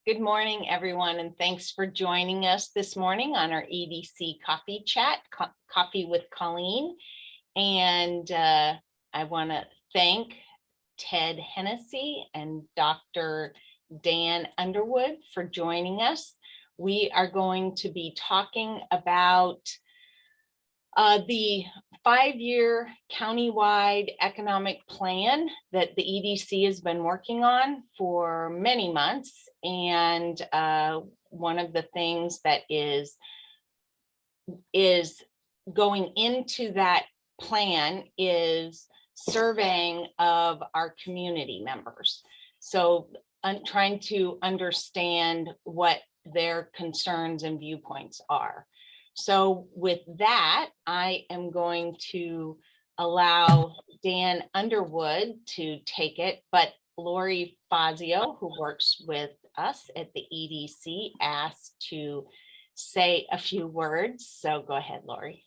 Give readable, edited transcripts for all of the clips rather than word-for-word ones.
Good morning, everyone, and thanks for joining us this morning on our EDC Coffee Chat, Coffee with Colleen. And I want to thank Ted Hennessey and Dr. Dan Underwood for joining us. We are going to be talking about the 5-year countywide economic plan that the EDC has been working on for many months. And one of the things that is going into that plan is surveying of our community members. So I'm trying to understand what their concerns and viewpoints are. So with that, I am going to allow Dan Underwood to take it, but Lori Fazio, who works with us at the EDC, asked to say a few words. So go ahead, Lori.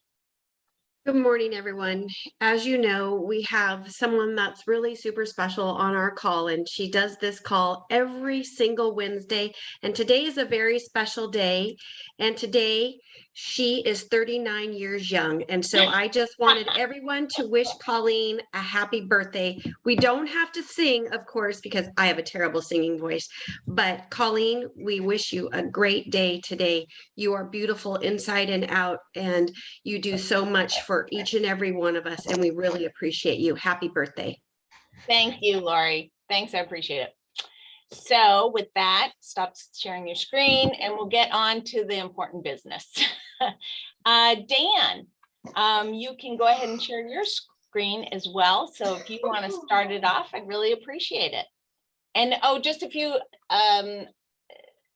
Good morning, everyone. As you know, we have someone that's really super special on our call, and she does this call every single Wednesday. And today is a very special day. And today she is 39 years young. And so I just wanted everyone to wish Colleen a happy birthday. We don't have to sing, of course, because I have a terrible singing voice. But Colleen, we wish you a great day today. You are beautiful inside and out, and you do so much for each and every one of us, and we really appreciate you. Happy birthday. Thank you, Lori. Thanks, I appreciate it. So with that, stop sharing your screen and we'll get on to the important business. Dan, you can go ahead and share your screen as well. So if you want to start it off, I'd really appreciate it. And just a few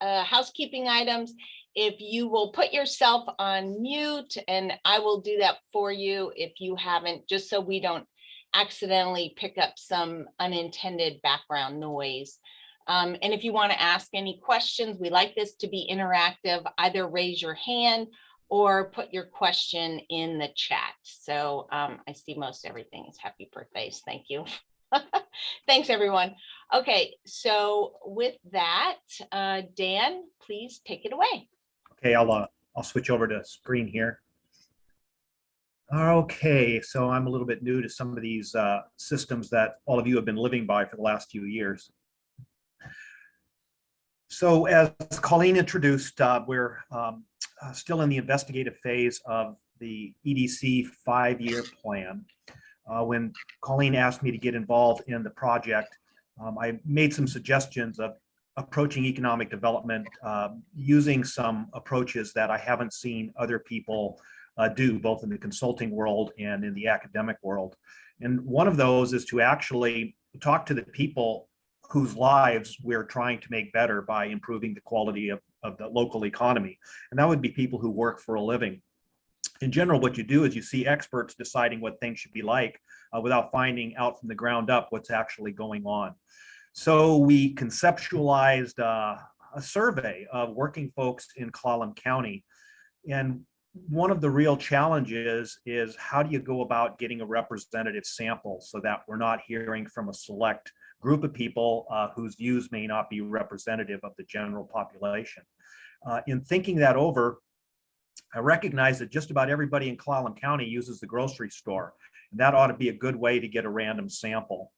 housekeeping items. If you will put yourself on mute, and I will do that for you if you haven't, just so we don't accidentally pick up some unintended background noise. And if you want to ask any questions, we like this to be interactive. Either raise your hand or put your question in the chat. So I see most everything is happy birthdays. Thank you. Thanks, everyone. Okay, so with that, Dan, please take it away. Okay, I'll switch over to screen here. Okay, so I'm a little bit new to some of these systems that all of you have been living by for the last few years. So as Colleen introduced, we're still in the investigative phase of the EDC 5-year plan. When Colleen asked me to get involved in the project, I made some suggestions of approaching economic development using some approaches that I haven't seen other people do, both in the consulting world and in the academic world. And one of those is to actually talk to the people whose lives we're trying to make better by improving the quality of the local economy. And that would be people who work for a living. In general, what you do is you see experts deciding what things should be like without finding out from the ground up what's actually going on. So we conceptualized a survey of working folks in Clallam County. And one of the real challenges is how do you go about getting a representative sample so that we're not hearing from a select group of people whose views may not be representative of the general population. In thinking that over, I recognize that just about everybody in Clallam County uses the grocery store. And that ought to be a good way to get a random sample.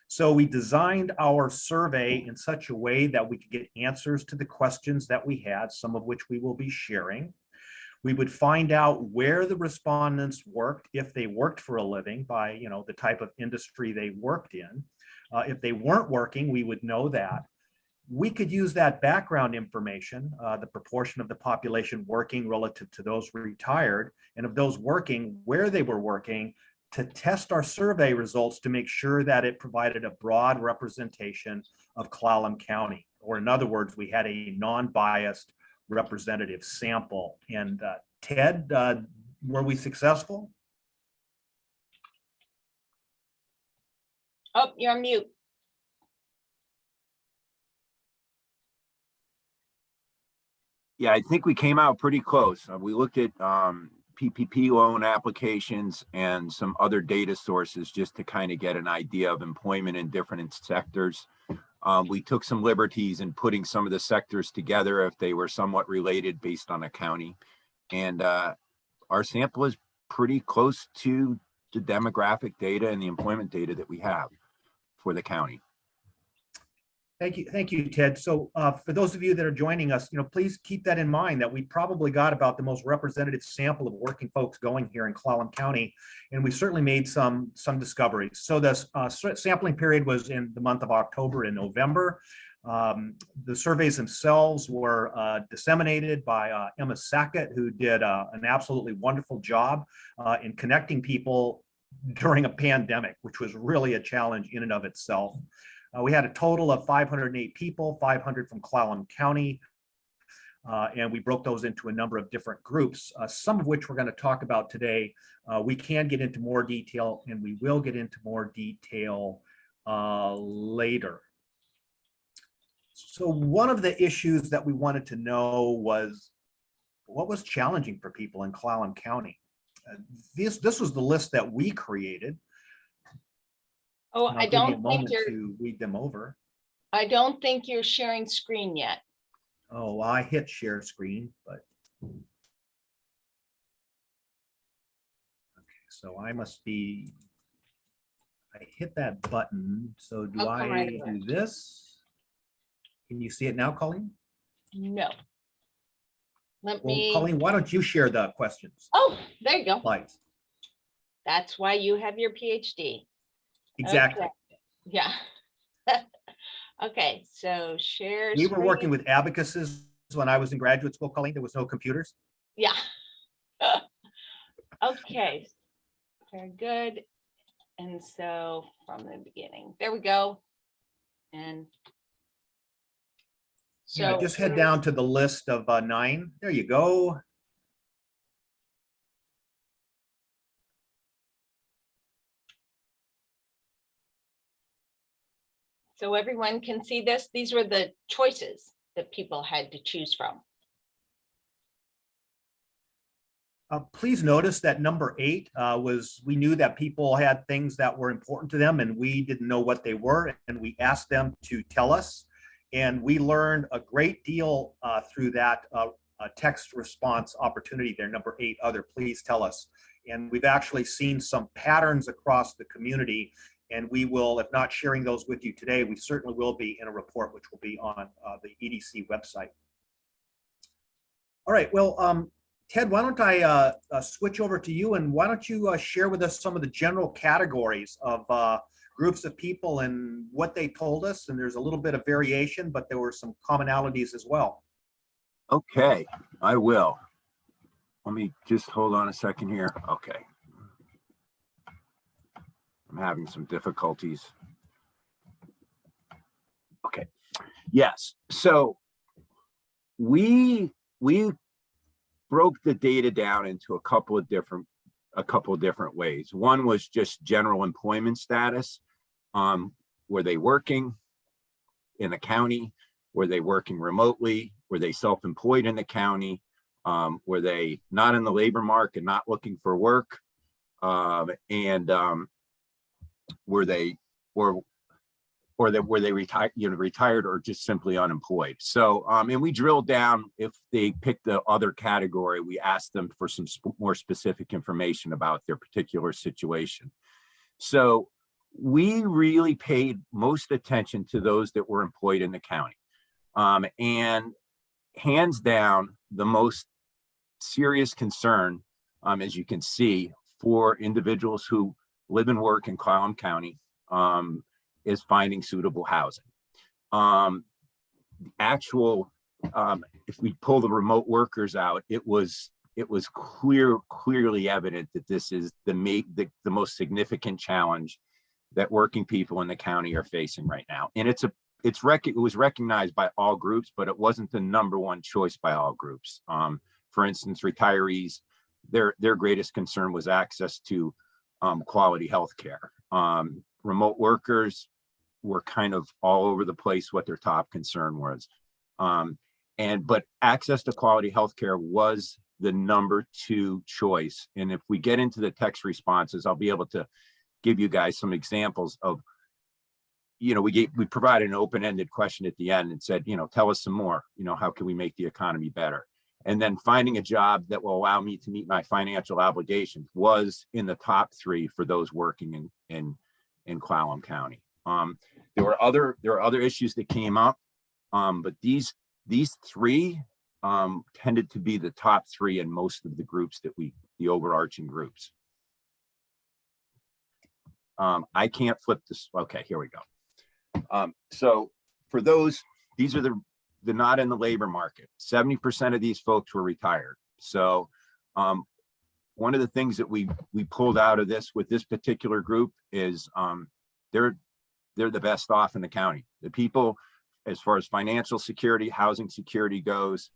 So we designed our survey in such a way that we could get answers to the questions that we had, some of which we will be sharing. We would find out where the respondents worked, if they worked for a living, by the type of industry they worked in. If they weren't working, we would know that. We could use that background information, the proportion of the population working relative to those retired, and of those working, where they were working, to test our survey results to make sure that it provided a broad representation of Clallam County. Or in other words, we had a non-biased representative sample. And Ted, were we successful? Oh, you're on mute. Yeah, I think we came out pretty close. We looked at PPP loan applications and some other data sources just to kind of get an idea of employment in different sectors. We took some liberties in putting some of the sectors together if they were somewhat related based on a county. And our sample is pretty close to the demographic data and the employment data that we have for the county. Thank you, Ted. So for those of you that are joining us, please keep that in mind that we probably got about the most representative sample of working folks going here in Clallam County, and we certainly made some discoveries. So this sampling period was in the month of October and November. The surveys themselves were disseminated by Emma Sackett, who did an absolutely wonderful job in connecting people during a pandemic, which was really a challenge in and of itself. We had a total of 508 people, 500 from Clallam County, and we broke those into a number of different groups, some of which we're going to talk about today. We can get into more detail, and we will get into more detail later. So one of the issues that we wanted to know was what was challenging for people in Clallam County. This was the list that we created. Oh, And I I'll give you a don't think moment you're, to read them over. I don't think you're sharing screen yet. Oh, I hit share screen, but. Okay, so I must be, I hit that button. So do I'll come right I over. do this? Can you see it now, Colleen? No. Let Well, me, Colleen, why don't you share the questions, oh, there you go. slides? That's why you have your PhD. Exactly. Okay. Yeah. Okay, so share. We were working screen. with abacuses when I was in graduate school, Colleen. There was no computers. Yeah. Okay, very good. And so from the beginning, there we go. And so Yeah, just head down to the list of 9. There you go. so everyone can see this. These were the choices that people had to choose from. Please notice that number 8 was, we knew that people had things that were important to them and we didn't know what they were, and we asked them to tell us. And we learned a great deal through that text response opportunity there, number 8, other, please tell us. And we've actually seen some patterns across the community, and we will, if not sharing those with you today, we certainly will be in a report which will be on the EDC website. All right, well, Ted, why don't I switch over to you, and why don't you share with us some of the general categories of groups of people and what they told us? And there's a little bit of variation, but there were some commonalities as well. Okay, I will. Let me just hold on a second here. Okay. I'm having some difficulties. Okay. Yes. So we broke the data down into a couple of different ways. One was just general employment status. Were they working in the county? Were they working remotely? Were they self-employed in the county? Were they not in the labor market, not looking for work? Were they retired or just simply unemployed? So, and we drilled down. If they picked the other category, we asked them for some more specific information about their particular situation. So we really paid most attention to those that were employed in the county. And hands down, the most serious concern, as you can see, for individuals who live and work in Clallam County, is finding suitable housing. If we pull the remote workers out, it was clearly evident that this is the most significant challenge that working people in the county are facing right now. And it was recognized by all groups, but it wasn't the number one choice by all groups. For instance, retirees, their greatest concern was access to quality health care. Remote workers were kind of all over the place what their top concern was. But access to quality health care was the number 2 choice. And if we get into the text responses, I'll be able to give you guys some examples of, we provided an open-ended question at the end and said, tell us some more, how can we make the economy better? And then finding a job that will allow me to meet my financial obligations was in the top 3 for those working in Clallam County. There were other issues that came up, but these 3 tended to be the top 3 in most of the groups the overarching groups. I can't flip this. Okay, here we go. So for those, these are the not in the labor market. 70% of these folks were retired. So one of the things that we pulled out of this with this particular group is they're the best off in the county. The people, as far as financial security, housing security goes,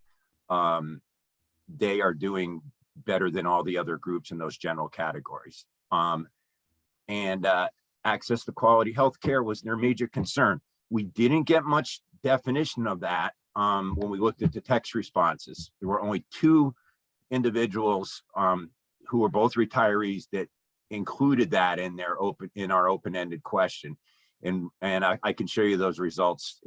they are doing better than all the other groups in those general categories. And access to quality health care was their major concern. We didn't get much definition of that when we looked at the text responses. There were only 2 individuals who were both retirees that included that in our open-ended question. And I can show you those results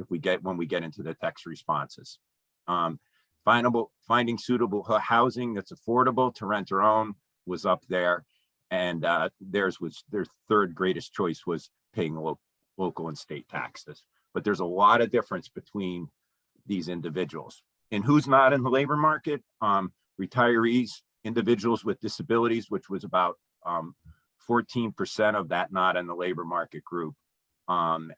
when we get into the text responses. Finding suitable housing that's affordable to rent or own was up there. And their 3rd greatest choice was paying local and state taxes. But there's a lot of difference between these individuals. And who's not in the labor market? Retirees, individuals with disabilities, which was about 14% of that not in the labor market group, and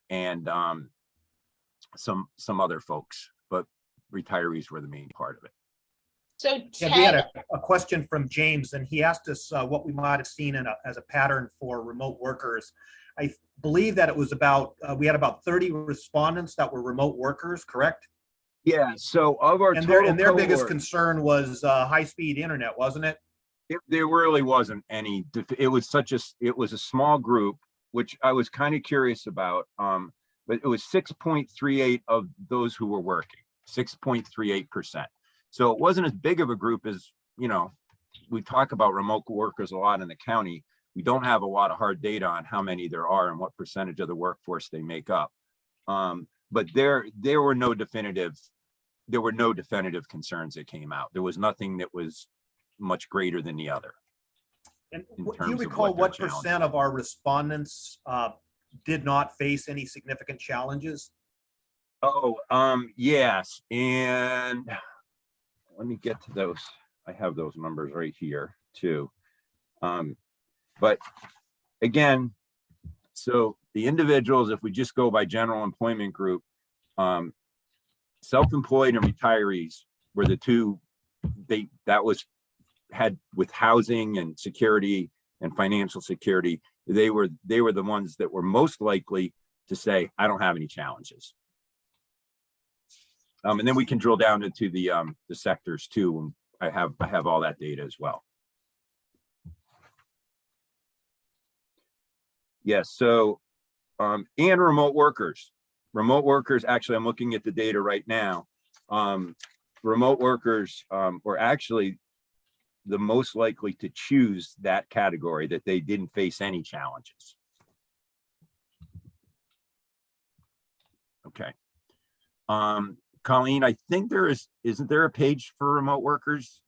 some other folks, but retirees were the main part of it. So And we had Ted, a question from James, and he asked us what we might have seen as a pattern for remote workers. I believe that it was we had about 30 respondents that were remote workers, correct? Yeah, so of our And total their biggest cohort, concern was high-speed internet, wasn't it? there really wasn't any. It was a small group, which I was kind of curious about. But it was 6.38 of those who were working, 6.38%. So it wasn't as big of a group as, we talk about remote workers a lot in the county. We don't have a lot of hard data on how many there are and what percentage of the workforce they make up. But there were no definitive concerns that came out. There was nothing that was much greater than the other. And in do you terms of recall what what their percent of our respondents did not face any significant challenges? Oh, yes. And let me get to those. I have those numbers right here too. But again, so the individuals, if we just go by general employment group, self-employed and retirees were the 2 had with housing and security and financial security. They were the ones that were most likely to say, I don't have any challenges. And then we can drill down into the sectors too. And I have all that data as well. Yes. So, and remote workers, actually, I'm looking at the data right now. Remote workers were actually the most likely to choose that category, that they didn't face any challenges. Okay. Colleen, I think isn't there a page for remote workers?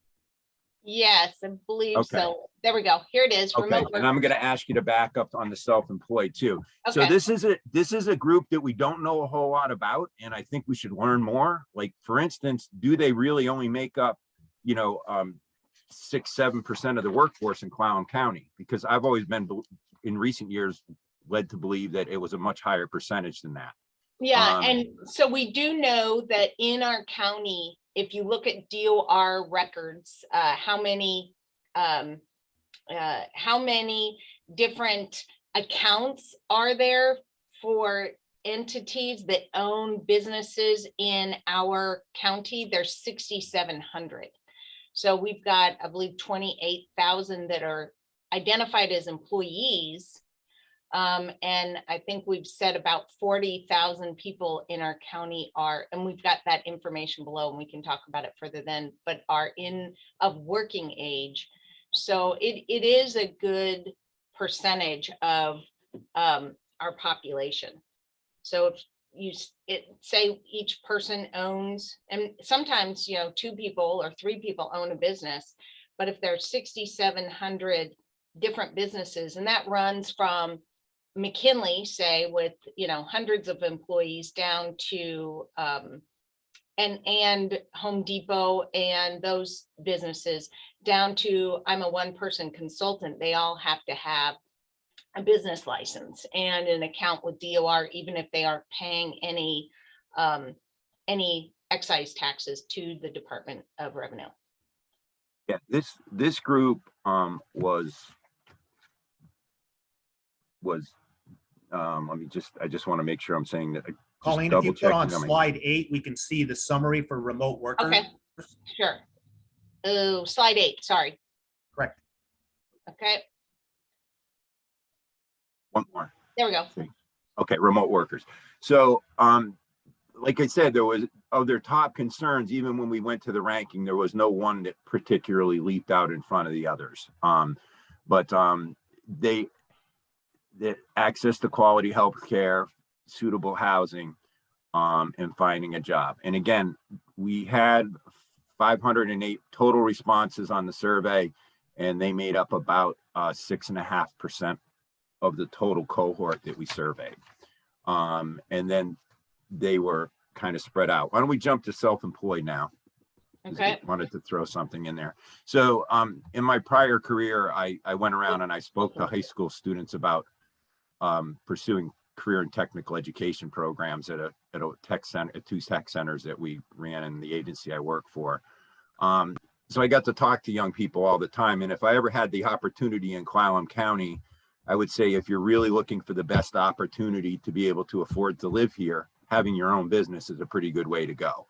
yes, I believe Okay. so. There we go. Here it is. Okay, Remote and I'm workers. going to ask you to back up on the self-employed too. So Okay. this is a group that we don't know a whole lot about, and I think we should learn more. Like, for instance, do they really only make up, 6-7% of the workforce in Clallam County? Because I've always been, in recent years, led to believe that it was a much higher percentage than that. Yeah, and so we do know that in our county, if you look at DOR records, how many different accounts are there for entities that own businesses in our county? There's 6,700. So we've got, I believe, 28,000 that are identified as employees. And I think we've said about 40,000 people in our county are, and we've got that information below and we can talk about it further then, but are of working age. So it is a good percentage of our population. So if say each person owns, and sometimes, 2 people or 3 people own a business, but if there's 6,700 different businesses, and that runs from McKinley, say, with, hundreds of employees, down to and Home Depot and those businesses, down to I'm a one-person consultant, they all have to have a business license and an account with DOR, even if they aren't paying any excise taxes to the Department of Revenue. Yeah, this group was I just want to make sure I'm saying that. Colleen, if you put on slide 8, we can see the summary for remote workers. Okay, sure. Oh, slide 8, sorry. Correct. Okay, One more. there we go. Okay, remote workers. So, like I said, there was of their top concerns, even when we went to the ranking, there was no one that particularly leaped out in front of the others. But the access to quality health care, suitable housing, and finding a job. And again, we had 508 total responses on the survey, and they made up about 6.5% of the total cohort that we surveyed. And then they were kind of spread out. Why don't we jump to self-employed now? Okay. Wanted to throw something in there. So in my prior career, I went around and I spoke to high school students about pursuing career and technical education programs at a tech center, at 2 tech centers that we ran in the agency I work for. So I got to talk to young people all the time. And if I ever had the opportunity in Clallam County, I would say if you're really looking for the best opportunity to be able to afford to live here, having your own business is a pretty good way to go.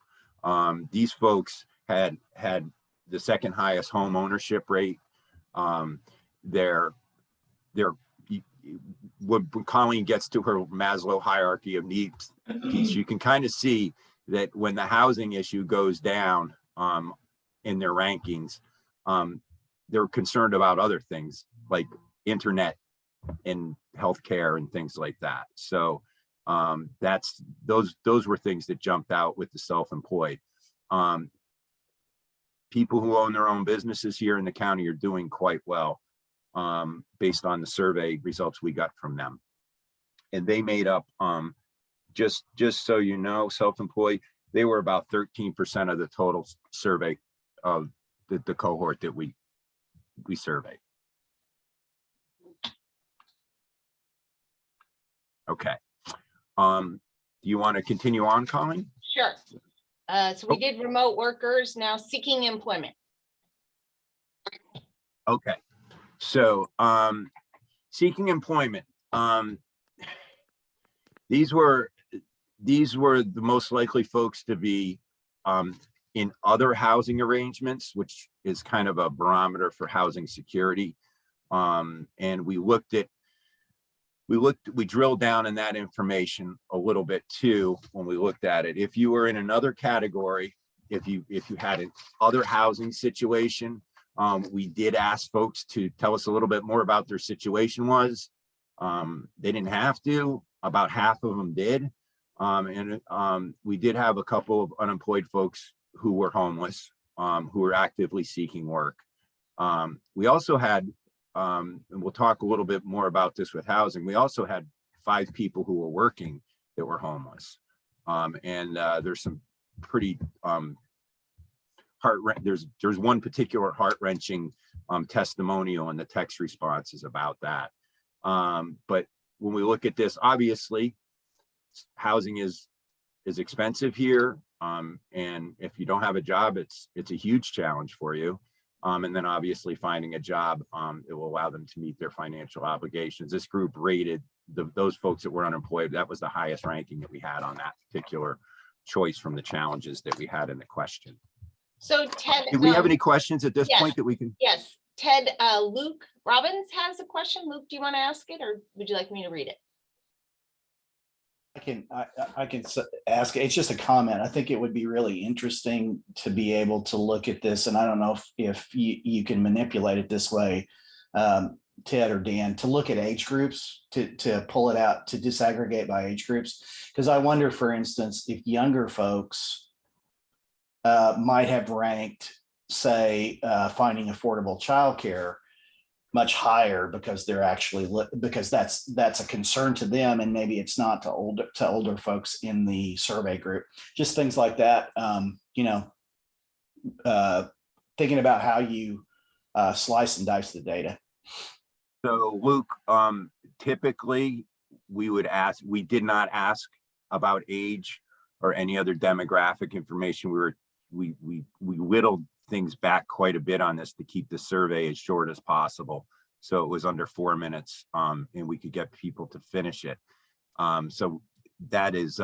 These folks had the second highest home ownership rate. When Colleen gets to her Maslow hierarchy of needs piece, you can kind of see that when the housing issue goes down in their rankings, they're concerned about other things like internet and healthcare and things like that. So those were things that jumped out with the self-employed. People who own their own businesses here in the county are doing quite well, based on the survey results we got from them. And they made up, just so you know, self-employed, they were about 13% of the total survey of the cohort that we surveyed. Okay. Do you want to continue on, Colleen? Sure. So we did remote workers, now seeking employment. Okay. So seeking employment. These were the most likely folks to be in other housing arrangements, which is kind of a barometer for housing security. And we drilled down in that information a little bit too when we looked at it. If you were in another category, if you had an other housing situation, we did ask folks to tell us a little bit more about their situation was. They didn't have to. About half of them did. And we did have a couple of unemployed folks who were homeless, who were actively seeking work. We also had, and we'll talk a little bit more about this with housing, we also had 5 people who were working that were homeless. And there's some pretty there's one particular heart-wrenching testimonial in the text responses about that. But when we look at this, obviously housing is expensive here. And if you don't have a job, it's a huge challenge for you. And then obviously finding a job, it will allow them to meet their financial obligations. This group rated those folks that were unemployed. That was the highest ranking that we had on that particular choice from the challenges that we had in the question. So Ted, do we have any questions at this point that we can? Yes, Ted, Luke Robbins has a question. Luke, do you want to ask it, or would you like me to read it? I can ask. It's just a comment. I think it would be really interesting to be able to look at this, and I don't know if you can manipulate it this way. Ted or Dan, to look at age groups, to pull it out, to disaggregate by age groups. Because I wonder, for instance, if younger folks might have ranked, say, finding affordable childcare much higher because they're actually because that's a concern to them, and maybe it's not to older folks in the survey group. Just things like that. Thinking about how you slice and dice the data. So Luke, typically we did not ask about age or any other demographic information. We whittled things back quite a bit on this to keep the survey as short as possible. So it was under 4 minutes, and we could get people to finish it. So that is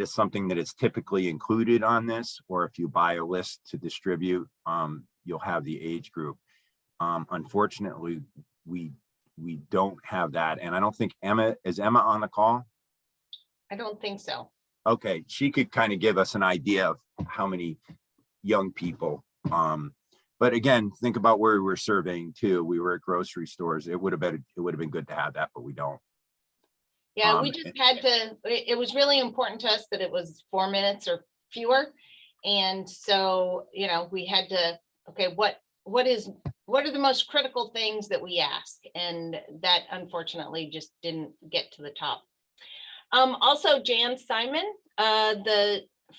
something that is typically included on this, or if you buy a list to distribute, you'll have the age group. Unfortunately, we don't have that. And I don't think is Emma on the call? I don't think so. Okay, she could kind of give us an idea of how many young people. But again, think about where we were surveying too. We were at grocery stores. It would have been good to have that, but we don't. Yeah, we just had to, it was really important to us that it was 4 minutes or fewer. And so, we had to, okay, what are the most critical things that we ask? And that unfortunately just didn't get to the top. Also, Jan Simon,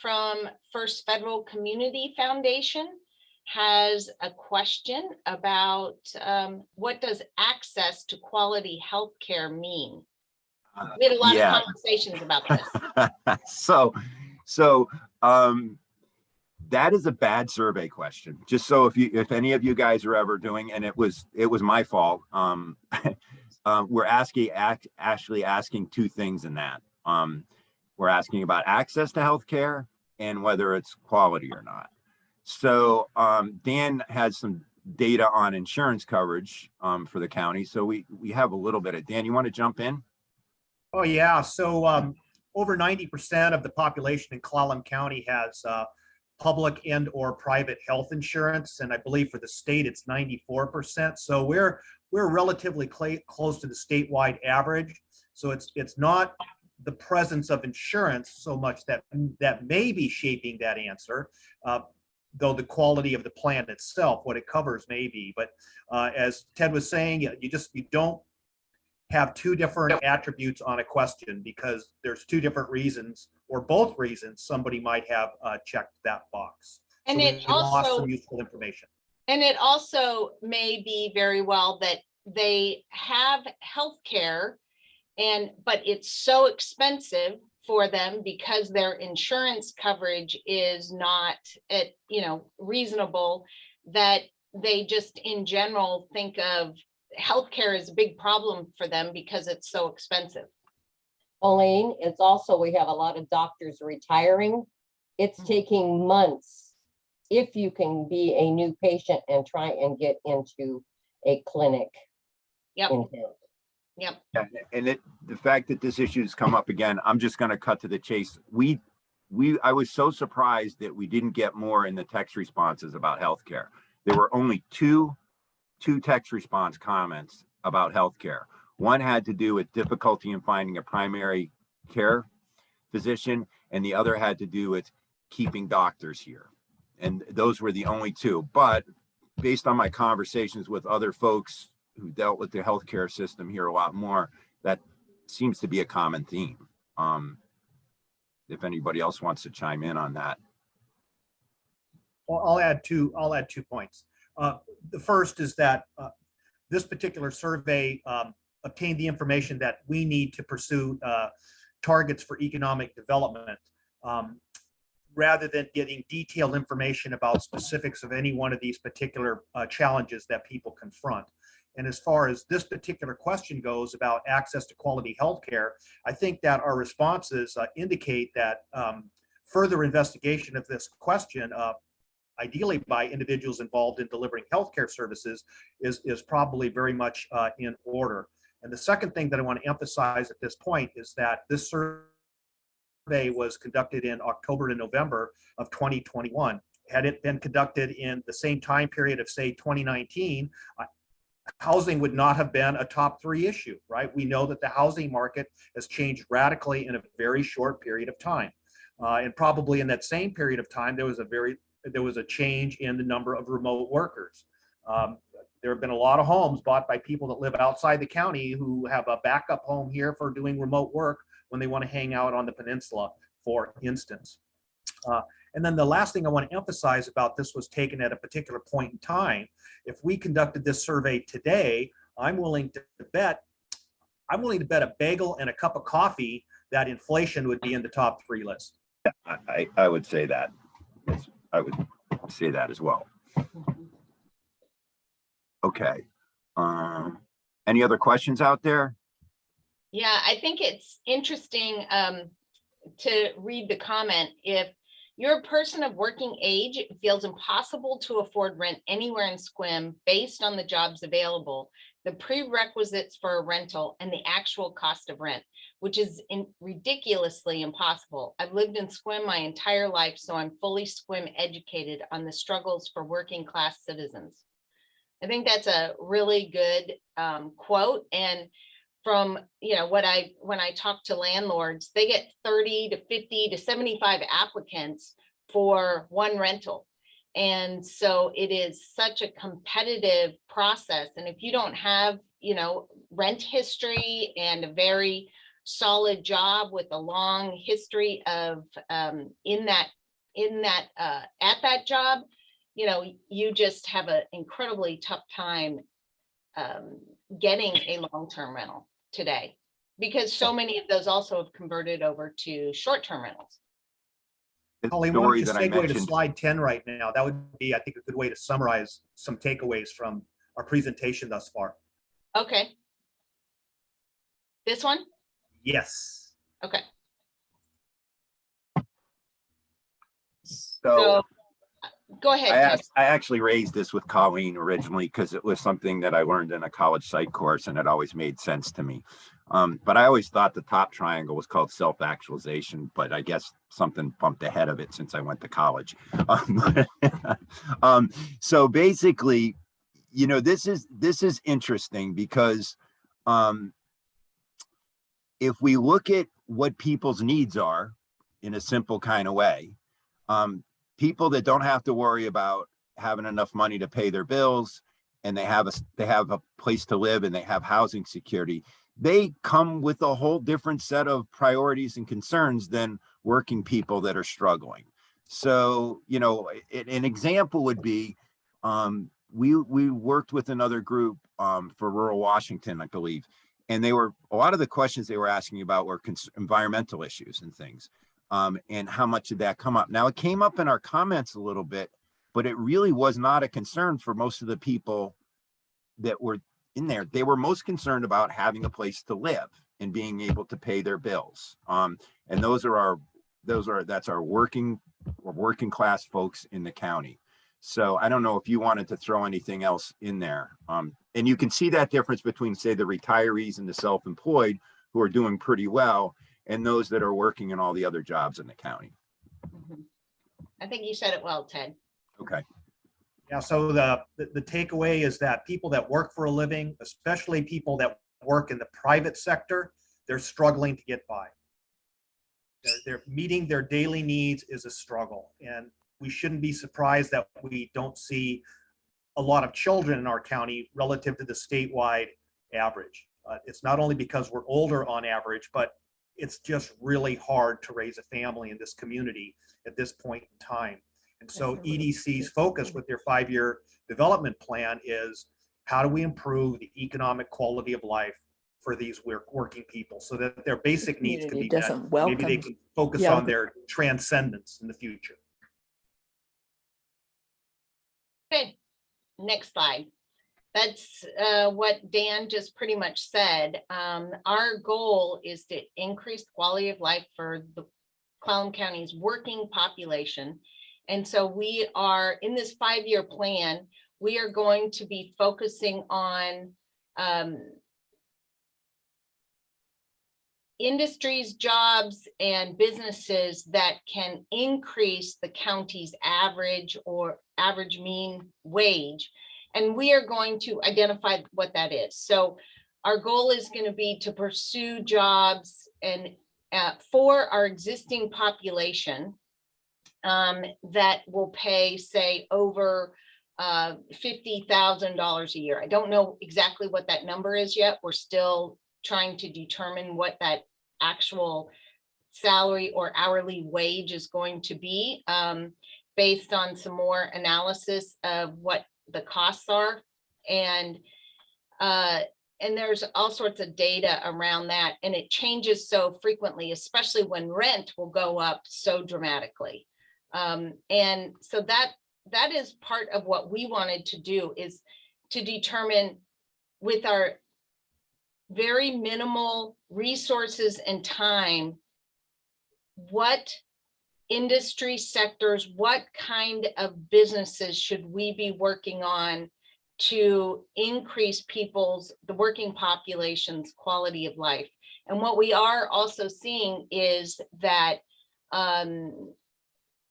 from First Federal Community Foundation, has a question about what does access to quality healthcare mean? We had a lot of conversations about this. So that is a bad survey question. Just so if any of you guys are ever doing, and it was my fault. We're actually asking two things in that. We're asking about access to healthcare and whether it's quality or not. So Dan has some data on insurance coverage for the county. So we have a little bit of, Dan, you want to jump in? Oh, yeah. So over 90% of the population in Clallam County has public and or private health insurance. And I believe for the state, it's 94%. So we're relatively close to the statewide average. So it's not the presence of insurance so much that may be shaping that answer, though the quality of the plan itself, what it covers may be. But as Ted was saying, you don't have two different attributes on a question because there's two different reasons or both reasons somebody might have checked that box. And so it lost also some useful information. And it also may be very well that they have health care but it's so expensive for them because their insurance coverage is not reasonable, that they just in general think of healthcare is a big problem for them because it's so expensive. Colleen, it's also, we have a lot of doctors retiring. It's taking months if you can be a new patient and try and get into a clinic. Yep. Yeah, and the fact that this issue has come up again, I'm just going to cut to the chase. I was so surprised that we didn't get more in the text responses about healthcare. There were only two text response comments about healthcare. One had to do with difficulty in finding a primary care physician, and the other had to do with keeping doctors here. And those were the only two. But based on my conversations with other folks who dealt with the healthcare system here a lot more, that seems to be a common theme. If anybody else wants to chime in on that. Well, I'll add two points. The first is that this particular survey obtained the information that we need to pursue targets for economic development, rather than getting detailed information about specifics of any one of these particular challenges that people confront. And as far as this particular question goes about access to quality healthcare, I think that our responses indicate that further investigation of this question, ideally by individuals involved in delivering healthcare services, is probably very much in order. And the second thing that I want to emphasize at this point is that this survey was conducted in October and November of 2021. Had it been conducted in the same time period of, say, 2019, housing would not have been a top 3 issue, right? We know that the housing market has changed radically in a very short period of time. And probably in that same period of time, there was a change in the number of remote workers. There have been a lot of homes bought by people that live outside the county who have a backup home here for doing remote work when they want to hang out on the peninsula, for instance. And then the last thing I want to emphasize about this was taken at a particular point in time. If we conducted this survey today, I'm willing to bet a bagel and a cup of coffee that inflation would be in the top 3 list. I would say that. I would say that as well. Okay. Any other questions out there? Yeah, I think it's interesting to read the comment. If you're a person of working age, it feels impossible to afford rent anywhere in Sequim based on the jobs available, the prerequisites for a rental, and the actual cost of rent, which is ridiculously impossible. I've lived in Sequim my entire life, so I'm fully Sequim educated on the struggles for working class citizens. I think that's a really good quote. And from, when I talk to landlords, they get 30 to 50 to 75 applicants for one rental. And so it is such a competitive process. And if you don't have, rent history and a very solid job with a long history of at that job, you just have an incredibly tough time getting a long-term rental today, because so many of those also have converted over to short-term rentals. Colleen, why don't you segue to slide 10 right now? That would be, I think, a good way to summarize some takeaways from our presentation thus far. Okay. This one? Yes. Okay. So go ahead. I actually raised this with Colleen originally because it was something that I learned in a college psych course, and it always made sense to me. But I always thought the top triangle was called self-actualization, but I guess something bumped ahead of it since I went to college. So basically, this is interesting because if we look at what people's needs are in a simple kind of way, people that don't have to worry about having enough money to pay their bills, and they have a place to live, and they have housing security, they come with a whole different set of priorities and concerns than working people that are struggling. So, an example would be, we worked with another group for rural Washington, I believe, and a lot of the questions they were asking about were environmental issues and things. And how much did that come up? Now, it came up in our comments a little bit, but it really was not a concern for most of the people that were in there. They were most concerned about having a place to live and being able to pay their bills. And that's our working class folks in the county. So I don't know if you wanted to throw anything else in there. And you can see that difference between, say, the retirees and the self-employed, who are doing pretty well, and those that are working in all the other jobs in the county. I think you said it well, Ted. Okay. Yeah, so the takeaway is that people that work for a living, especially people that work in the private sector, they're struggling to get by. They're meeting their daily needs is a struggle. And we shouldn't be surprised that we don't see a lot of children in our county relative to the statewide average. It's not only because we're older on average, but it's just really hard to raise a family in this community at this point in time. And so EDC's focus with their 5-year development plan is, how do we improve the economic quality of life for these working people so that their basic needs can be met? Maybe they can focus on their transcendence in the future. Okay, next slide. That's what Dan just pretty much said. Our goal is to increase the quality of life for the Clallam County's working population. And so we are, in this 5-year plan, we are going to be focusing on industries, jobs, and businesses that can increase the county's average or average mean wage. And we are going to identify what that is. So our goal is going to be to pursue jobs and for our existing population that will pay, say, over $50,000 a year. I don't know exactly what that number is yet. We're still trying to determine what that actual salary or hourly wage is going to be, based on some more analysis of what the costs are. And there's all sorts of data around that, and it changes so frequently, especially when rent will go up so dramatically. And so that is part of what we wanted to do, is to determine, with our very minimal resources and time, what industry sectors, what kind of businesses should we be working on to increase the working population's quality of life. And what we are also seeing is that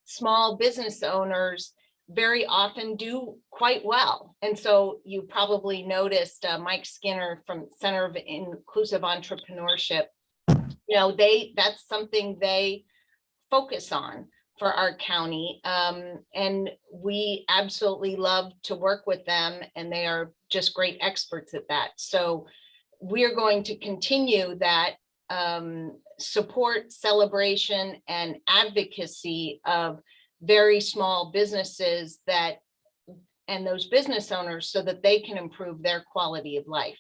small business owners very often do quite well. And so you probably noticed Mike Skinner from Center of Inclusive Entrepreneurship, that's something they focus on for our county. And we absolutely love to work with them, and they are just great experts at that. So we're going to continue that support, celebration, and advocacy of very small businesses and those business owners, so that they can improve their quality of life.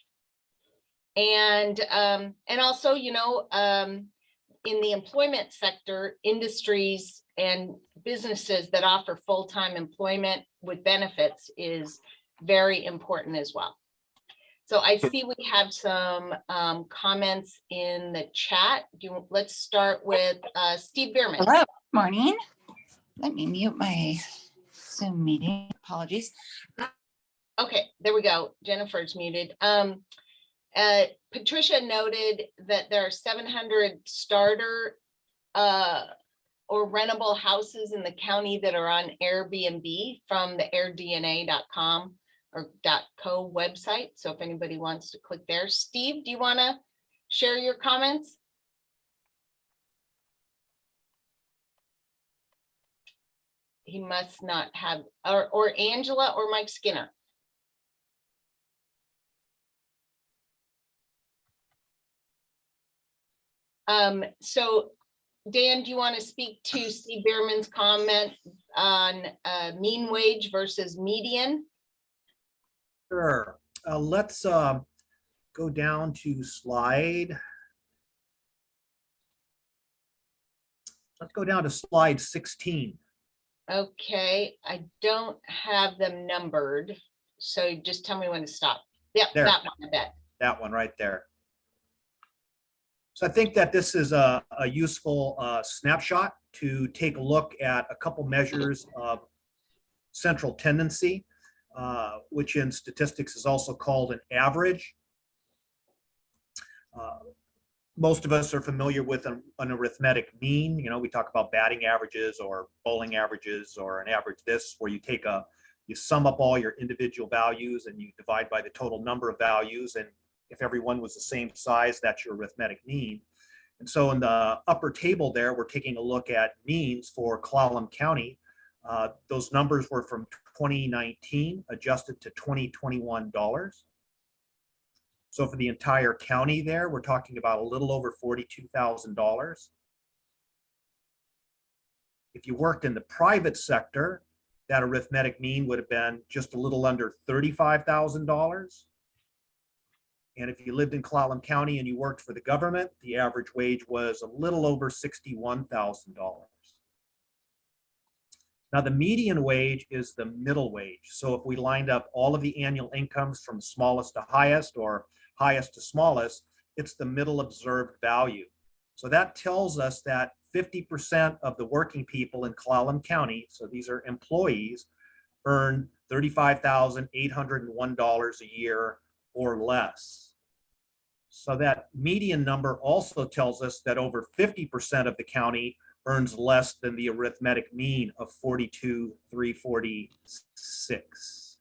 And also, in the employment sector, industries and businesses that offer full-time employment with benefits is very important as well. So I see we have some comments in the chat. Let's start with Steve Bierman. Hello, morning. Let me mute my Zoom meeting. Apologies. Okay, there we go. Jennifer's muted. Patricia noted that there are 700 starter or rentable houses in the county that are on Airbnb from the airdna.com or .co website. So if anybody wants to click there. Steve, do you want to share your comments? He must not have, or Angela or Mike Skinner. So Dan, do you want to speak to Steve Bierman's comment on mean wage versus median? Sure. Let's go down to slide. Let's go down to slide 16. Okay, I don't have them numbered, so just tell me when to stop. Yep, There. that one, I bet. That one right there. So I think that this is a useful snapshot to take a look at a couple measures of central tendency, which in statistics is also called an average. Most of us are familiar with an arithmetic mean. We talk about batting averages or bowling averages or an average this, where you sum up all your individual values and you divide by the total number of values. And if everyone was the same size, that's your arithmetic mean. And so in the upper table there, we're taking a look at means for Clallam County. Those numbers were from 2019 adjusted to 2021 dollars. So for the entire county there, we're talking about a little over $42,000. If you worked in the private sector, that arithmetic mean would have been just a little under $35,000. And if you lived in Clallam County and you worked for the government, the average wage was a little over $61,000. Now, the median wage is the middle wage. So if we lined up all of the annual incomes from smallest to highest or highest to smallest, it's the middle observed value. So that tells us that 50% of the working people in Clallam County, so these are employees, earn $35,801 a year or less. So that median number also tells us that over 50% of the county earns less than the arithmetic mean of 42,346.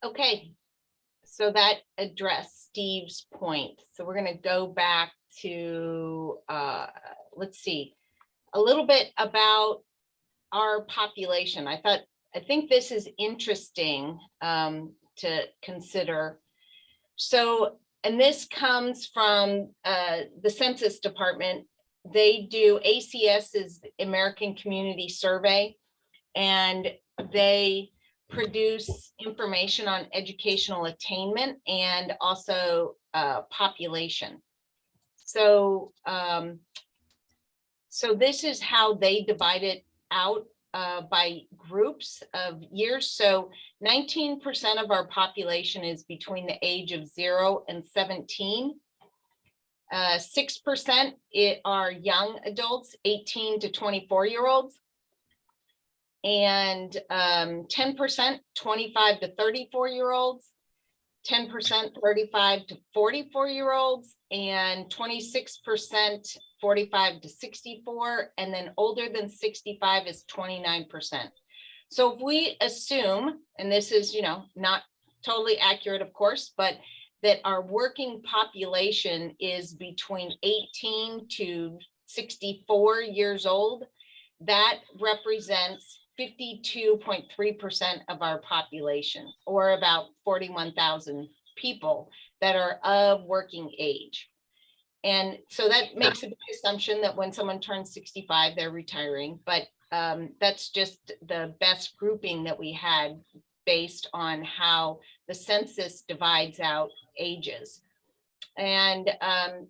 Okay, so that addressed Steve's point. So we're gonna go back to, let's see, a little bit about our population. I think this is interesting to consider. So, and this comes from the Census Department. They do, ACS is American Community Survey, and they produce information on educational attainment and also population. So, so this is how they divide it out by groups of years. So 19% of our population is between the age of 0 and 17. 6% are young adults, 18 to 24-year-olds. And 10%, 25 to 34-year-olds, 10%, 35 to 44-year-olds, and 26%, 45 to 64, and then older than 65 is 29%. So if we assume, and this is, you know, not totally accurate, of course, but that our working population is between 18 to 64 years old, that represents 52.3% of our population, or about 41,000 people that are of working age. And so that makes a big assumption that when someone turns 65, they're retiring, but that's just the best grouping that we had based on how the census divides out ages. And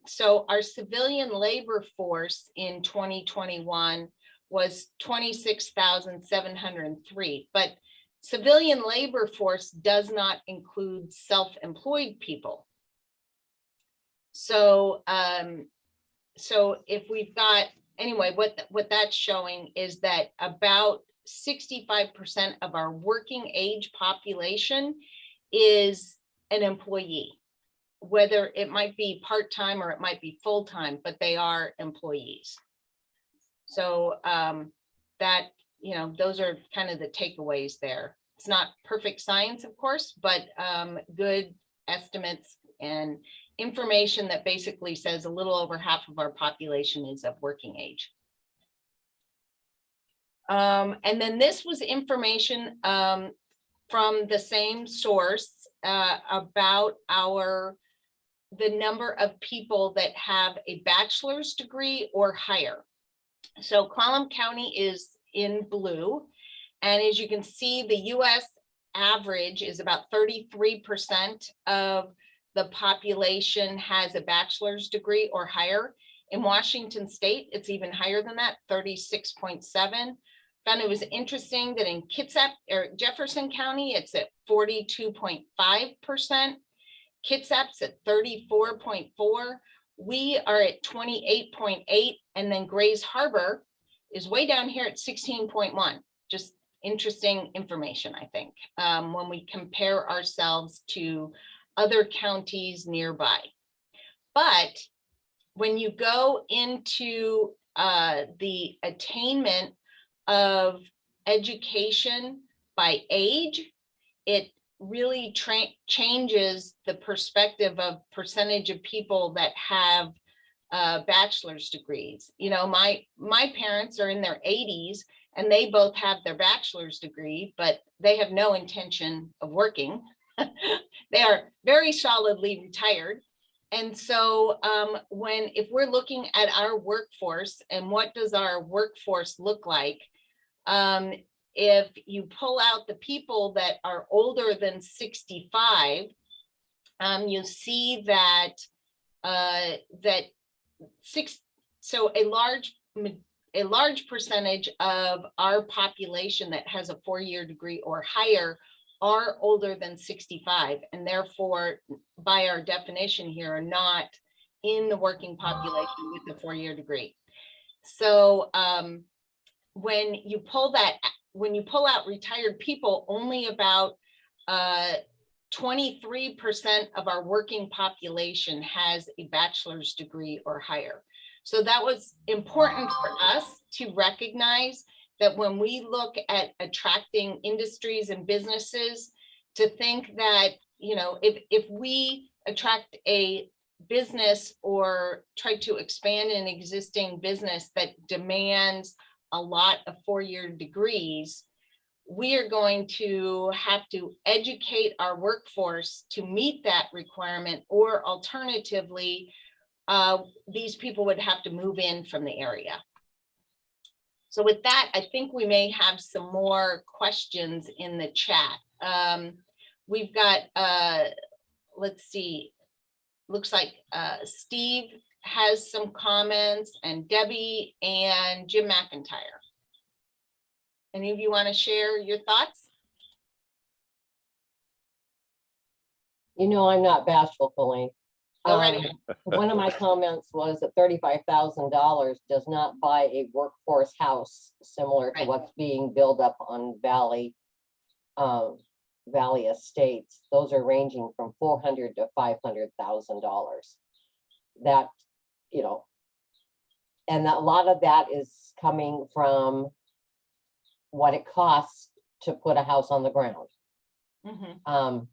so our civilian labor force in 2021 was 26,703, but civilian labor force does not include self-employed people. So, so if we've got, anyway, what that's showing is that about 65% of our working age population is an employee, whether it might be part-time or it might be full-time, but they are employees. So that, you know, those are kind of the takeaways there. It's not perfect science, of course, but good estimates and information that basically says a little over half of our population is of working age. And then this was information from the same source about the number of people that have a bachelor's degree or higher. So Clallam County is in blue. And as you can see, the US average is about 33% of the population has a bachelor's degree or higher. In Washington State, it's even higher than that, 36.7. Found it was interesting that in Kitsap or Jefferson County, it's at 42.5%. Kitsap's at 34.4. We are at 28.8, and then Grays Harbor is way down here at 16.1. Just interesting information, I think, when we compare ourselves to other counties nearby. But when you go into the attainment of education by age, it really changes the perspective of percentage of people that have bachelor's degrees. You know, my parents are in their 80s and they both have their bachelor's degree, but they have no intention of working. They are very solidly retired. And so if we're looking at our workforce and what does our workforce look like, if you pull out the people that are older than 65, you'll see that so a large percentage of our population that has a 4-year degree or higher are older than 65, and therefore, by our definition here, are not in the working population with a 4-year degree. So when you pull out retired people, only about 23% of our working population has a bachelor's degree or higher. So that was important for us to recognize that when we look at attracting industries and businesses, to think that, if we attract a business or try to expand an existing business that demands a lot of four-year degrees, we are going to have to educate our workforce to meet that requirement, or alternatively, these people would have to move in from the area. So with that, I think we may have some more questions in the chat. We've got, let's see, looks like Steve has some comments, and Debbie and Jim McIntyre. Any of you want to share your thoughts? I'm not bashful, Colleen. Go right ahead. One of my comments was that $35,000 does not buy a workforce house similar to Right. what's being built up on Valley Estates. Those are ranging from $400,000 to $500,000. That, and a lot of that is coming from what it costs to put a house on the ground. Mhm.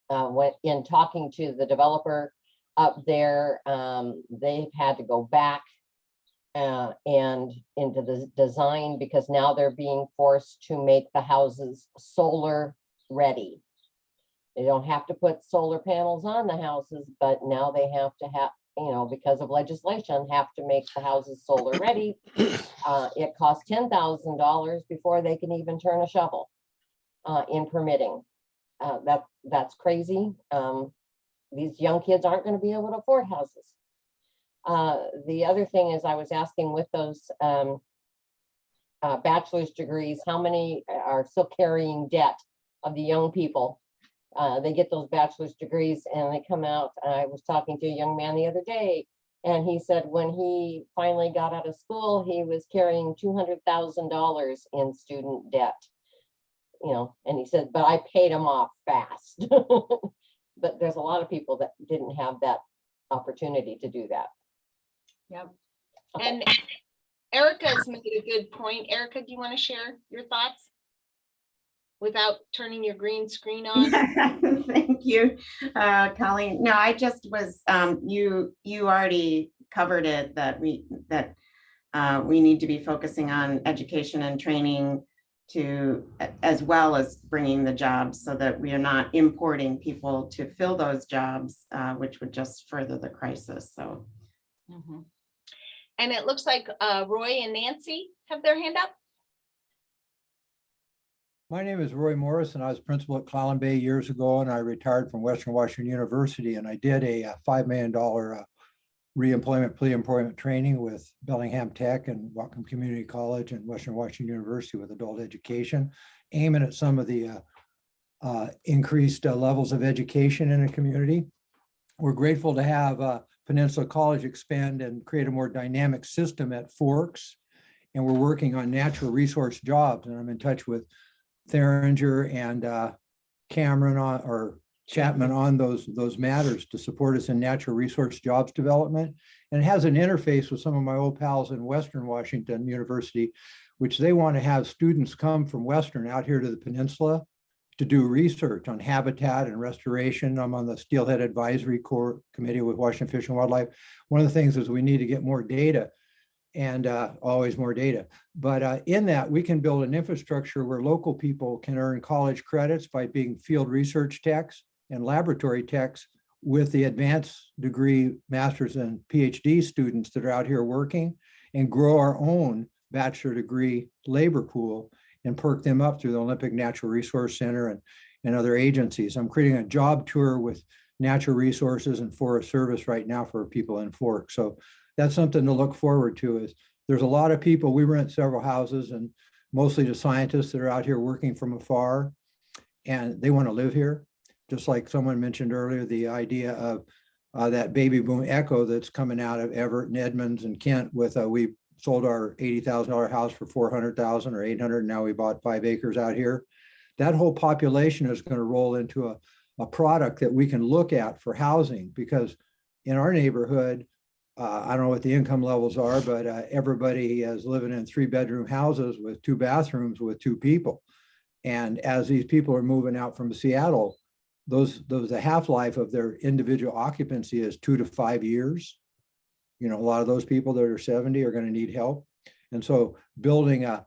When in talking to the developer up there, they've had to go back and into the design, because now they're being forced to make the houses solar ready. They don't have to put solar panels on the houses, but now they have to have, because of legislation, have to make the houses solar ready. It costs $10,000 before they can even turn a shovel in permitting. That's crazy. These young kids aren't going to be able to afford houses. The other thing is, I was asking with those bachelor's degrees, how many are still carrying debt of the young people? They get those bachelor's degrees and they come out. I was talking to a young man the other day, and he said when he finally got out of school, he was carrying $200,000 in student debt. And he said, but I paid him off fast. But there's a lot of people that didn't have that opportunity to do that. Yep. Okay. And Erica's made a good point. Erica, do you want to share your thoughts without turning your green screen on? Thank you, Colleen. No, I just was, you already covered it, that we need to be focusing on education and training as well as bringing the jobs, so that we are not importing people to fill those jobs, which would just further the crisis. So. Mhm. And it looks like Roy and Nancy have their hand up. My name is Roy Morris, and I was principal at Clallam Bay years ago, and I retired from Western Washington University, and I did a $5 million reemployment, pre-employment training with Bellingham Tech and Whatcom Community College and Western Washington University with adult education, aiming at some of the increased levels of education in a community. We're grateful to have Peninsula College expand and create a more dynamic system at Forks, and we're working on natural resource jobs, and I'm in touch with Theringer and Cameron or Chapman on those matters to support us in natural resource jobs development. And it has an interface with some of my old pals in Western Washington University, which they want to have students come from Western out here to the peninsula to do research on habitat and restoration. I'm on the Steelhead Advisory Corps Committee with Washington Fish and Wildlife. One of the things is we need to get more data, and always more data. But in that, we can build an infrastructure where local people can earn college credits by being field research techs and laboratory techs with the advanced degree master's and PhD students that are out here working, and grow our own bachelor degree labor pool and perk them up through the Olympic Natural Resource Center and other agencies. I'm creating a job tour with natural resources and Forest Service right now for people in Fork. So that's something to look forward to. Is there's a lot of people, we rent several houses, and mostly the scientists that are out here working from afar, and they want to live here. Just like someone mentioned earlier, the idea of that baby boom echo that's coming out of Everett and Edmonds and Kent with, we sold our $80,000 house for $400,000 or $800,000. Now we bought 5 acres out here. That whole population is going to roll into a product that we can look at for housing, because in our neighborhood, I don't know what the income levels are, but everybody is living in 3-bedroom houses with 2 bathrooms with 2 people. And as these people are moving out from Seattle, the half-life of their individual occupancy is 2 to 5 years. You know, a lot of those people that are 70 are going to need help. And so building a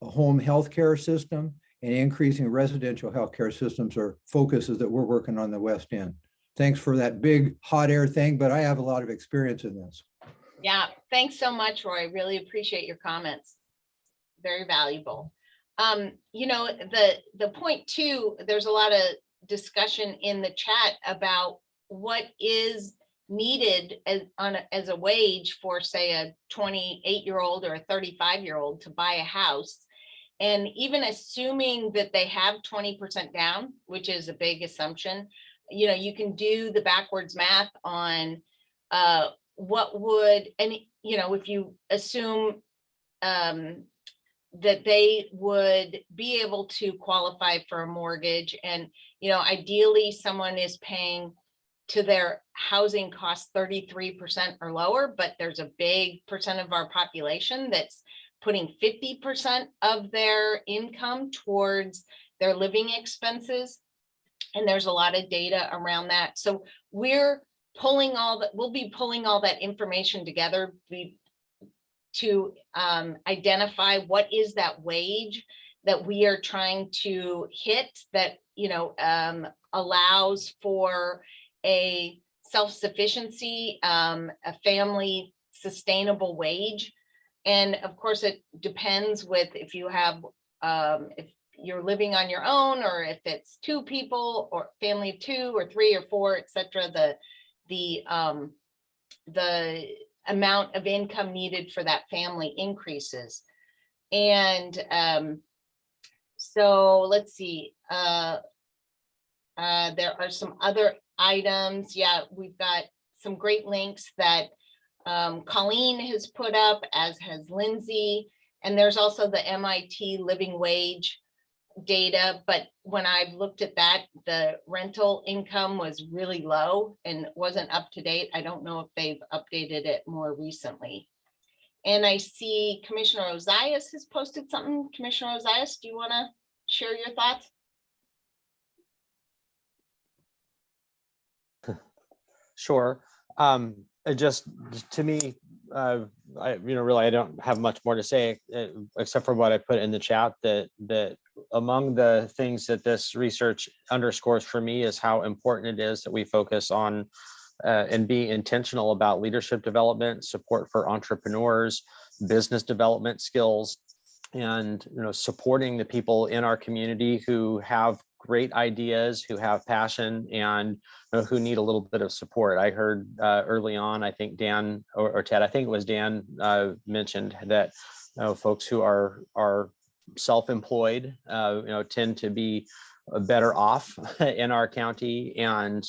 home healthcare system and increasing residential healthcare systems are focuses that we're working on the West End. Thanks for that big hot air thing, but I have a lot of experience in this. Yeah, thanks so much, Roy. Really appreciate your comments. Very valuable. You know, the point too, there's a lot of discussion in the chat about what is needed as a wage for, say, a 28-year-old or a 35-year-old to buy a house. And even assuming that they have 20% down, which is a big assumption, you know, you can do the backwards math on what would, and you know, if you assume that they would be able to qualify for a mortgage, and you know, ideally someone is paying to their housing costs 33% or lower, but there's a big percent of our population that's putting 50% of their income towards their living expenses. And there's a lot of data around that. So we're pulling all that, we'll be pulling all that information together to identify what is that wage that we are trying to hit that, you know, allows for a self-sufficiency, a family sustainable wage. And of course, it depends with if you have, if you're living on your own, or if it's 2 people or family of 2 or 3 or 4, etc. The amount of income needed for that family increases. And so let's see, there are some other items. Yeah, we've got some great links that Colleen has put up, as has Lindsay. And there's also the MIT living wage data. But when I've looked at that, the rental income was really low and wasn't up to date. I don't know if they've updated it more recently. And I see Commissioner Ozias has posted something. Commissioner Ozias, do you want to share your thoughts? Sure. Just to me, really, I don't have much more to say except for what I put in the chat. That among the things that this research underscores for me is how important it is that we focus on and be intentional about leadership development, support for entrepreneurs, business development skills, and supporting the people in our community who have great ideas, who have passion, and who need a little bit of support. I heard early on, I think Dan or Ted, I think it was Dan, mentioned that folks who are self-employed, tend to be better off in our county, and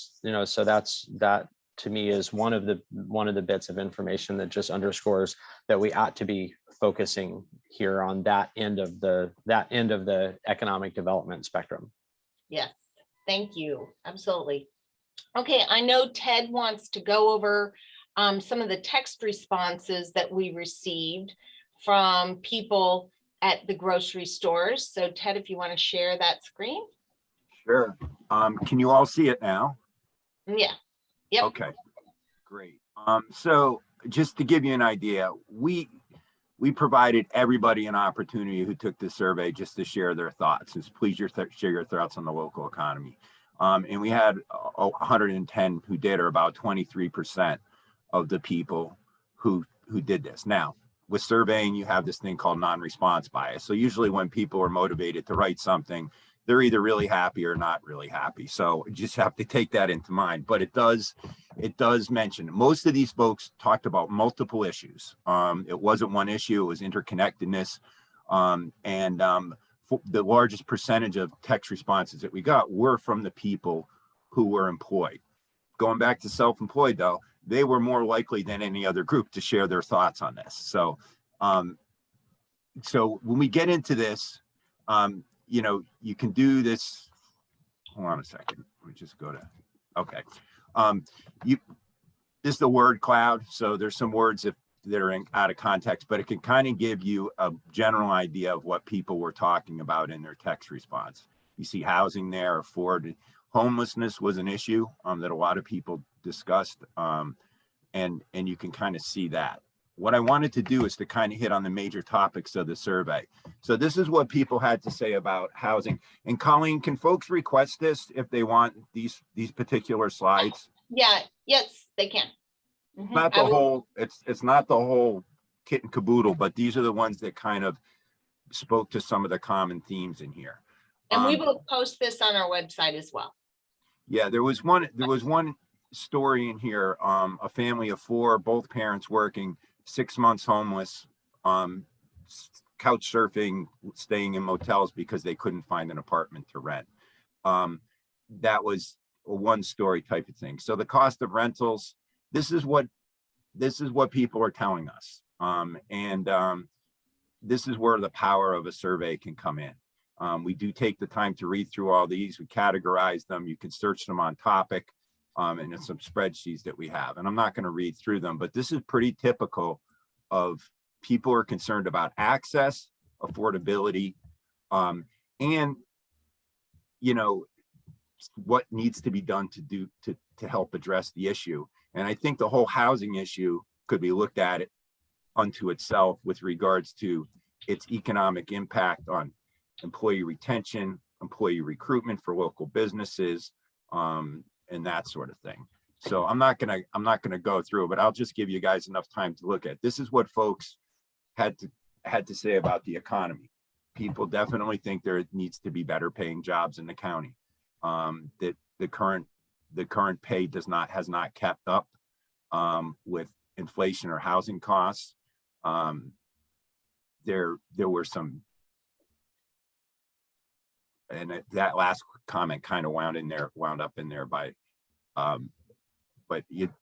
so that to me is one of the bits of information that just underscores that we ought to be focusing here on that end of the economic development spectrum. Yes, thank you. Absolutely. Okay, I know Ted wants to go over some of the text responses that we received from people at the grocery stores. So Ted, if you want to share that screen. Sure. Can you all see it now? Yeah. Yep. Okay, great. So just to give you an idea, we provided everybody an opportunity who took this survey just to share their thoughts. Just please share your thoughts on the local economy. And we had 110 who did, or about 23% of the people who did this. Now, with surveying, you have this thing called non-response bias. So usually when people are motivated to write something, they're either really happy or not really happy. So you just have to take that into mind. But it does mention, most of these folks talked about multiple issues. It wasn't one issue, it was interconnectedness. The largest percentage of text responses that we got were from the people who were employed. Going back to self-employed though, they were more likely than any other group to share their thoughts on this. So when we get into this, you can do this. Hold on a second. Let me just go to, okay. This is the word cloud. So there's some words, if out of context, but it can kind of give you a general idea of what people were talking about in their text response. You see housing there, afford, homelessness was an issue that a lot of people discussed, and you can kind of see that. What I wanted to do is to kind of hit on the major topics of the survey. So this is what people had to say about housing. And Colleen, can folks request this if they want these particular slides? Yeah, yes, they can. Mhm. Not I the will- whole, it's not the whole kit and caboodle, but these are the ones that kind of spoke to some of the common themes in here. And we Um, will post this on our website as well. Yeah, there was one story in here, a family of four, both parents working, 6 months homeless, couch surfing, staying in motels because they couldn't find an apartment to rent. That was a one story type of thing. So the cost of rentals, this is what people are telling us. This is where the power of a survey can come in. We do take the time to read through all these. We categorize them. You can search them on topic, and it's some spreadsheets that we have. And I'm not going to read through them, but this is pretty typical of people are concerned about access, affordability, and what needs to be done to help address the issue. And I think the whole housing issue could be looked at it unto itself with regards to its economic impact on employee retention, employee recruitment for local businesses, and that sort of thing. So I'm not gonna go through, but I'll just give you guys enough time to look at. This is what folks had to say about the economy. People definitely think there needs to be better paying jobs in the county. That the current pay has not kept up with inflation or housing costs. There were some, and that last comment kind of wound up in there by,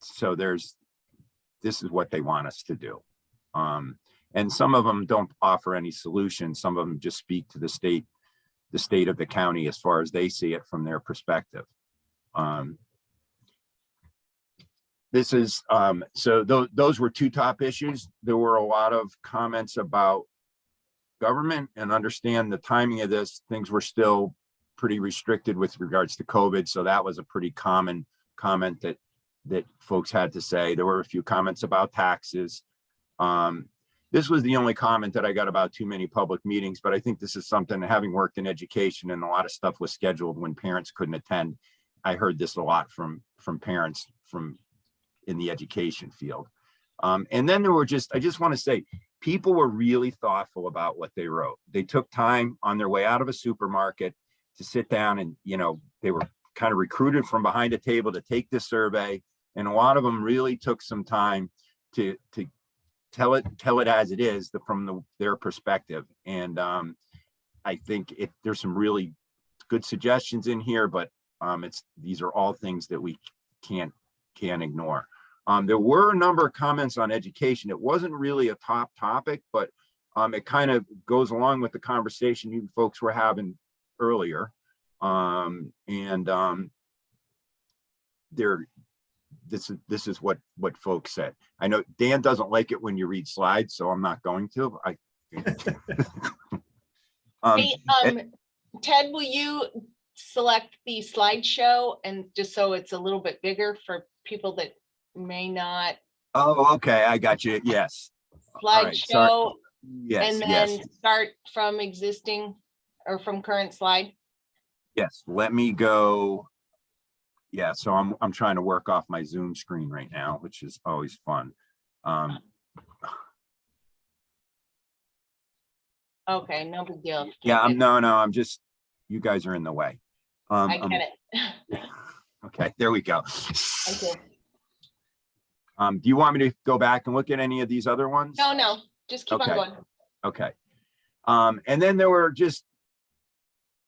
so this is what they want us to do. And some of them don't offer any solutions. Some of them just speak to the state of the county as far as they see it from their perspective. This is, so those were two top issues. There were a lot of comments about government, and understand the timing of this. Things were still pretty restricted with regards to COVID. So that was a pretty common comment that folks had to say. There were a few comments about taxes. This was the only comment that I got about too many public meetings, but I think this is something, having worked in education and a lot of stuff was scheduled when parents couldn't attend. I heard this a lot from parents in the education field. And then there were I just want to say, people were really thoughtful about what they wrote. They took time on their way out of a supermarket to sit down and, they were kind of recruited from behind a table to take this survey. And a lot of them really took some time to tell it as it is from their perspective. And I think there's some really good suggestions in here, but these are all things that we can't ignore. There were a number of comments on education. It wasn't really a top topic, but it kind of goes along with the conversation you folks were having earlier. This is what folks said. I know Dan doesn't like it when you read slides, so I'm not going to. Hey, Ted, will you select the slideshow and just so it's a little bit bigger for people that may not? Oh, okay, I got you. Yes. All right, sorry. Slideshow, Yes, and yes, then start from existing or from current slide. yes. Let me go. Yeah, so I'm trying to work off my Zoom screen right now, which is always fun. Okay, no big deal. Yeah, I'm just, you guys are in the way. I get it. Okay, there we go. Okay. Do you want me to go back and look at any of these other ones? No, just keep on Okay. going. Okay. And then there were just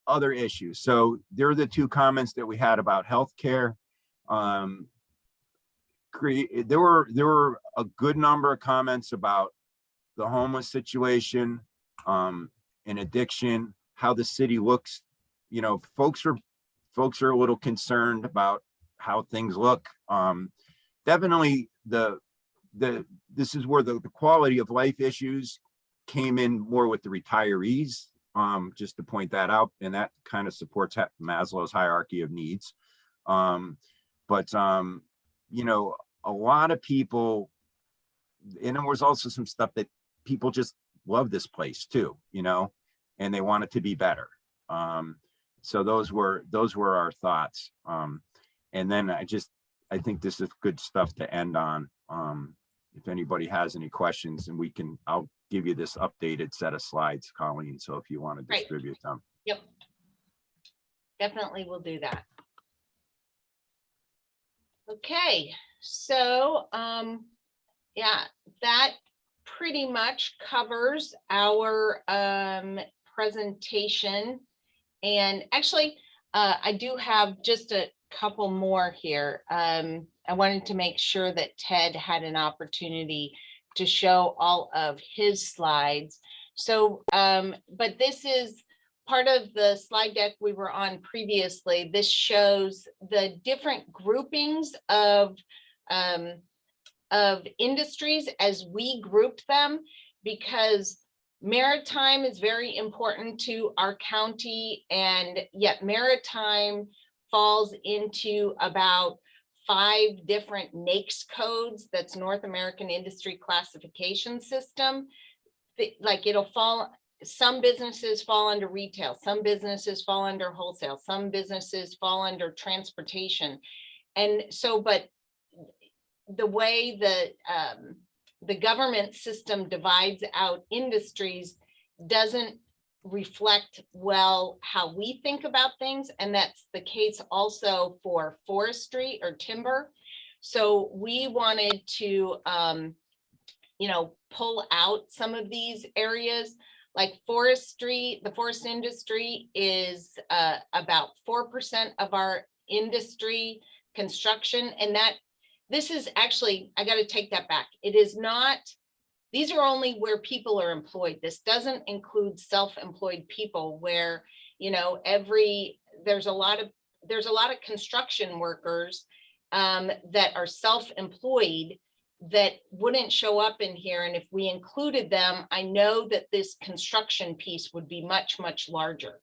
other issues. So there are the two comments that we had about healthcare. There were a good number of comments about the homeless situation, and addiction, how the city looks. Folks are a little concerned about how things look. Definitely the this is where the quality of life issues came in more with the retirees, just to point that out, and that kind of supports Maslow's hierarchy of needs. But you know, a lot of people, and there was also some stuff that people just love this place too, you know, and they want it to be better. So those were our thoughts. And then I think this is good stuff to end on. If anybody has any questions, and I'll give you this updated set of slides, Colleen. So if you want to Great. distribute them. Yep. Definitely will do that. Okay, so yeah, that pretty much covers our presentation. And actually, I do have just a couple more here. I wanted to make sure that Ted had an opportunity to show all of his slides. So, but this is part of the slide deck we were on previously. This shows the different groupings of industries as we grouped them, because maritime is very important to our county, and yet maritime falls into about 5 different NAICS codes. That's North American Industry Classification System. Like it'll fall, some businesses fall under retail, some businesses fall under wholesale, some businesses fall under transportation. And so, but the way the government system divides out industries doesn't reflect well how we think about things, and that's the case also for forestry or timber. So we wanted to you know, pull out some of these areas, like forestry. The forest industry is about 4% of our industry. Construction, and that this is actually, I got to take that back. It is not, these are only where people are employed. This doesn't include self-employed people where, you know, there's a lot of construction workers that are self-employed that wouldn't show up in here. And if we included them, I know that this construction piece would be much, much larger,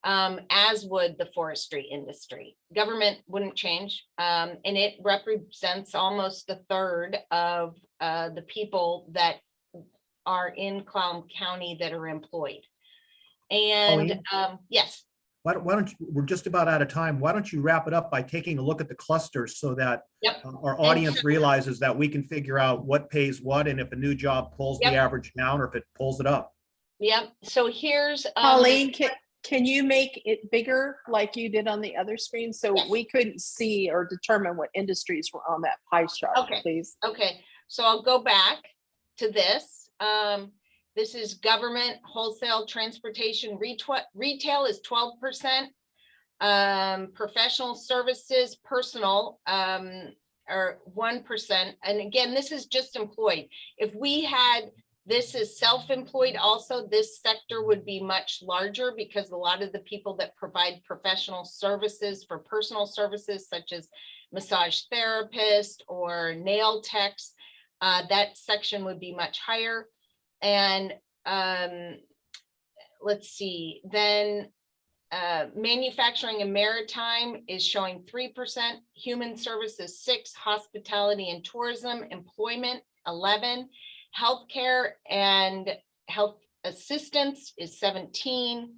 as would the forestry industry. Government wouldn't change, and it represents almost a third of the people that are in Clallam County that are employed. And yes. Why don't you, we're just about out of time. Why don't you wrap it up by taking a look at the clusters so that our audience realizes that we can figure out what pays what, and if a new job pulls the average down or if it pulls it up. Yep. So here's Colleen, can you make it bigger like you did on the other screen, so we couldn't see or determine what industries were on that pie chart, please? Okay, so I'll go back to this. This is government, wholesale, transportation, retail is 12%. Professional services, personal are 1%. And again, this is just employed. If we had, this is self-employed also, this sector would be much larger, because a lot of the people that provide professional services for personal services, such as massage therapist or nail techs, that section would be much higher. And let's see, then manufacturing and maritime is showing 3%, human services 6%, hospitality and tourism, employment 11%, healthcare and health assistance is 17%,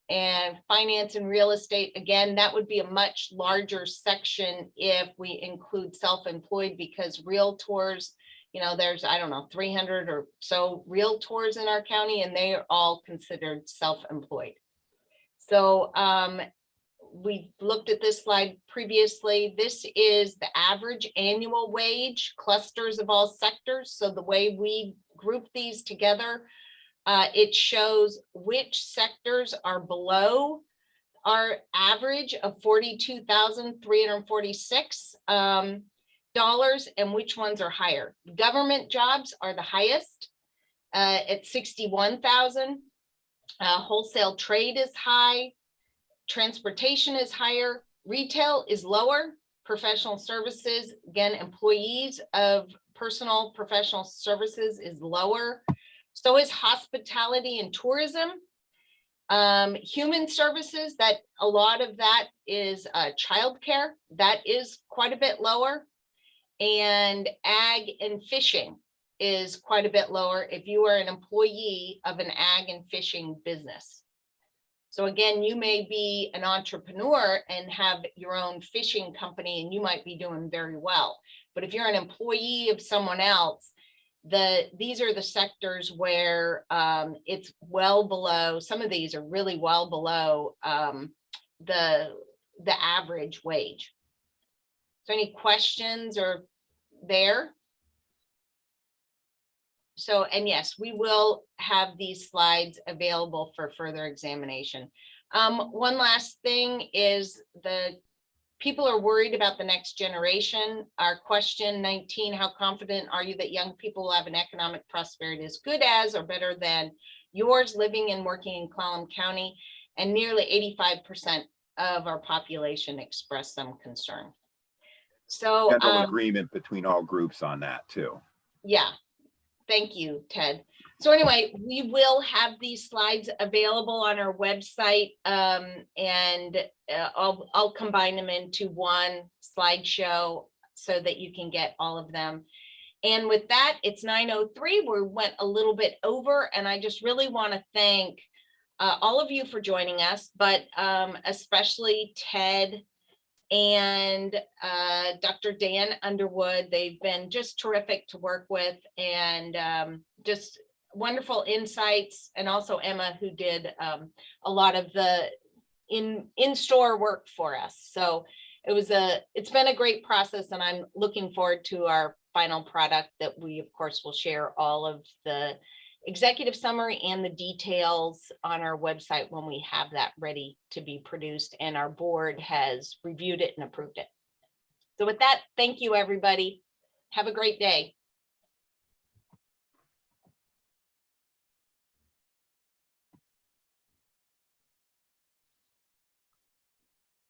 and finance and real estate, again, that would be a much larger section if we include self-employed, because realtors, you know, there's, I don't know, 300 or so realtors in our county, and they are all considered self-employed. So we looked at this slide previously. This is the average annual wage, clusters of all sectors. So the way we group these together, it shows which sectors are below our average of $42,346. And which ones are higher. Government jobs are the highest at 61,000. Wholesale trade is high. Transportation is higher. Retail is lower. Professional services, again, employees of personal professional services is lower. So is hospitality and tourism. Human services, that a lot of that is childcare, that is quite a bit lower. And ag and fishing is quite a bit lower if you are an employee of an ag and fishing business. So again, you may be an entrepreneur and have your own fishing company and you might be doing very well. But if you're an employee of someone else, these are the sectors where it's well below, some of these are really well below the average wage. So any questions or there? So, and yes, we will have these slides available for further examination. One last thing is people are worried about the next generation. Our question 19, how confident are you that young people will have an economic prosperity as good as or better than yours living and working in Clallam County? And nearly 85% of our population expressed some concern. So General agreement between all groups on that too. yeah, thank you, Ted. So anyway, we will have these slides available on our website, and I'll combine them into one slideshow so that you can get all of them. And with that, it's 9:03. We went a little bit over, and I just really want to thank all of you for joining us, but especially Ted and Dr. Dan Underwood. They've been just terrific to work with, and just wonderful insights, and also Emma, who did a lot of the in-store work for us. So it's been a great process, and I'm looking forward to our final product that we of course will share all of the executive summary and the details on our website when we have that ready to be produced and our board has reviewed it and approved it. So with that, thank you, everybody. Have a great day.